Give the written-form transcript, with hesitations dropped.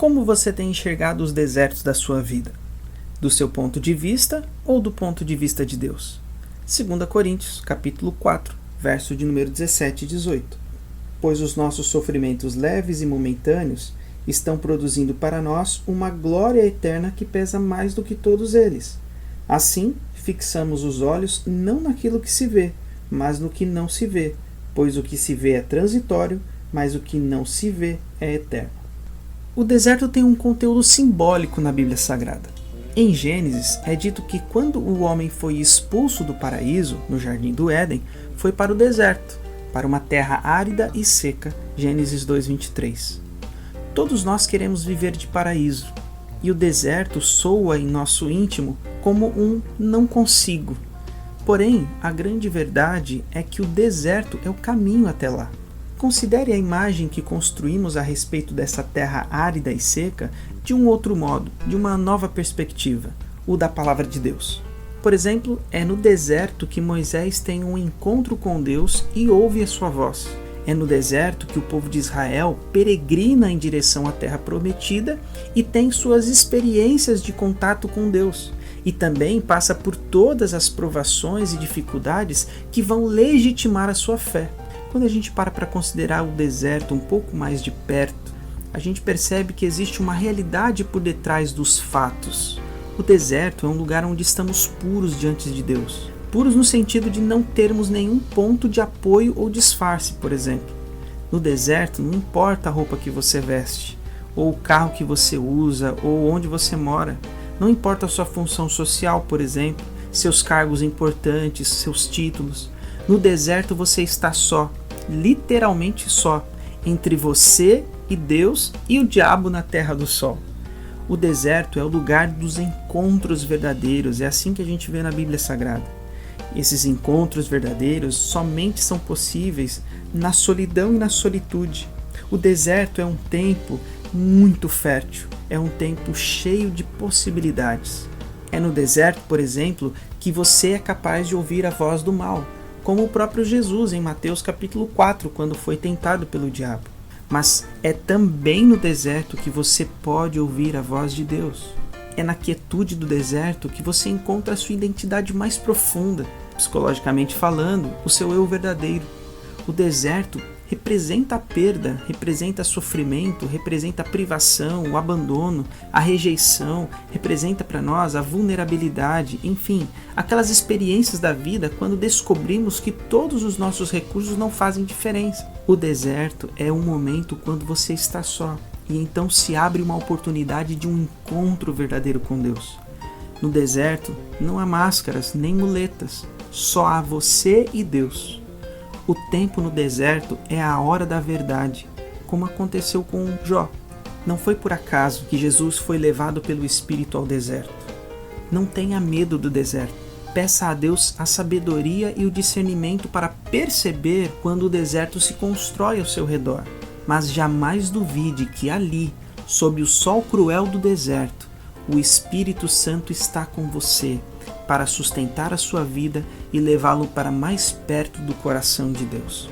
Como você tem enxergado os desertos da sua vida? Do seu ponto de vista ou do ponto de vista de Deus? 2 Coríntios, capítulo 4, verso de número 17 e 18. Pois os nossos sofrimentos leves e momentâneos estão produzindo para nós uma glória eterna que pesa mais do que todos eles. Assim, fixamos os olhos não naquilo que se vê, mas no que não se vê, pois o que se vê é transitório, mas o que não se vê é eterno. O deserto tem um conteúdo simbólico na Bíblia Sagrada. Em Gênesis, é dito que quando o homem foi expulso do paraíso, no Jardim do Éden, foi para o deserto, para uma terra árida e seca, Gênesis 2:23. Todos nós queremos viver de paraíso, e o deserto soa em nosso íntimo como um não consigo. Porém, a grande verdade é que o deserto é o caminho até lá. Considere a imagem que construímos a respeito dessa terra árida e seca de um outro modo, de uma nova perspectiva, o da Palavra de Deus. Por exemplo, é no deserto que Moisés tem um encontro com Deus e ouve a sua voz. É no deserto que o povo de Israel peregrina em direção à terra prometida e tem suas experiências de contato com Deus. E também passa por todas as provações e dificuldades que vão legitimar a sua fé. Quando a gente para considerar o deserto um pouco mais de perto, a gente percebe que existe uma realidade por detrás dos fatos. O deserto é um lugar onde estamos puros diante de Deus. Puros no sentido de não termos nenhum ponto de apoio ou disfarce, por exemplo. No deserto, não importa a roupa que você veste, ou o carro que você usa, ou onde você mora. Não importa a sua função social, por exemplo, seus cargos importantes, seus títulos. No deserto você está só, literalmente só, entre você e Deus e o diabo na terra do sol. O deserto é o lugar dos encontros verdadeiros, é assim que a gente vê na Bíblia Sagrada. Esses encontros verdadeiros somente são possíveis na solidão e na solitude. O deserto é um tempo muito fértil, é um tempo cheio de possibilidades. É no deserto, por exemplo, que você é capaz de ouvir a voz do mal, como o próprio Jesus em Mateus capítulo 4, quando foi tentado pelo diabo. Mas é também no deserto que você pode ouvir a voz de Deus. É na quietude do deserto que você encontra a sua identidade mais profunda, psicologicamente falando, o seu eu verdadeiro. O deserto representa a perda, representa sofrimento, representa a privação, o abandono, a rejeição, representa para nós a vulnerabilidade, enfim, aquelas experiências da vida quando descobrimos que todos os nossos recursos não fazem diferença. O deserto é um momento quando você está só, e então se abre uma oportunidade de um encontro verdadeiro com Deus. No deserto não há máscaras nem muletas, só há você e Deus. O tempo no deserto é a hora da verdade, como aconteceu com Jó. Não foi por acaso que Jesus foi levado pelo Espírito ao deserto. Não tenha medo do deserto. Peça a Deus a sabedoria e o discernimento para perceber quando o deserto se constrói ao seu redor. Mas jamais duvide que ali, sob o sol cruel do deserto, o Espírito Santo está com você para sustentar a sua vida e levá-lo para mais perto do coração de Deus.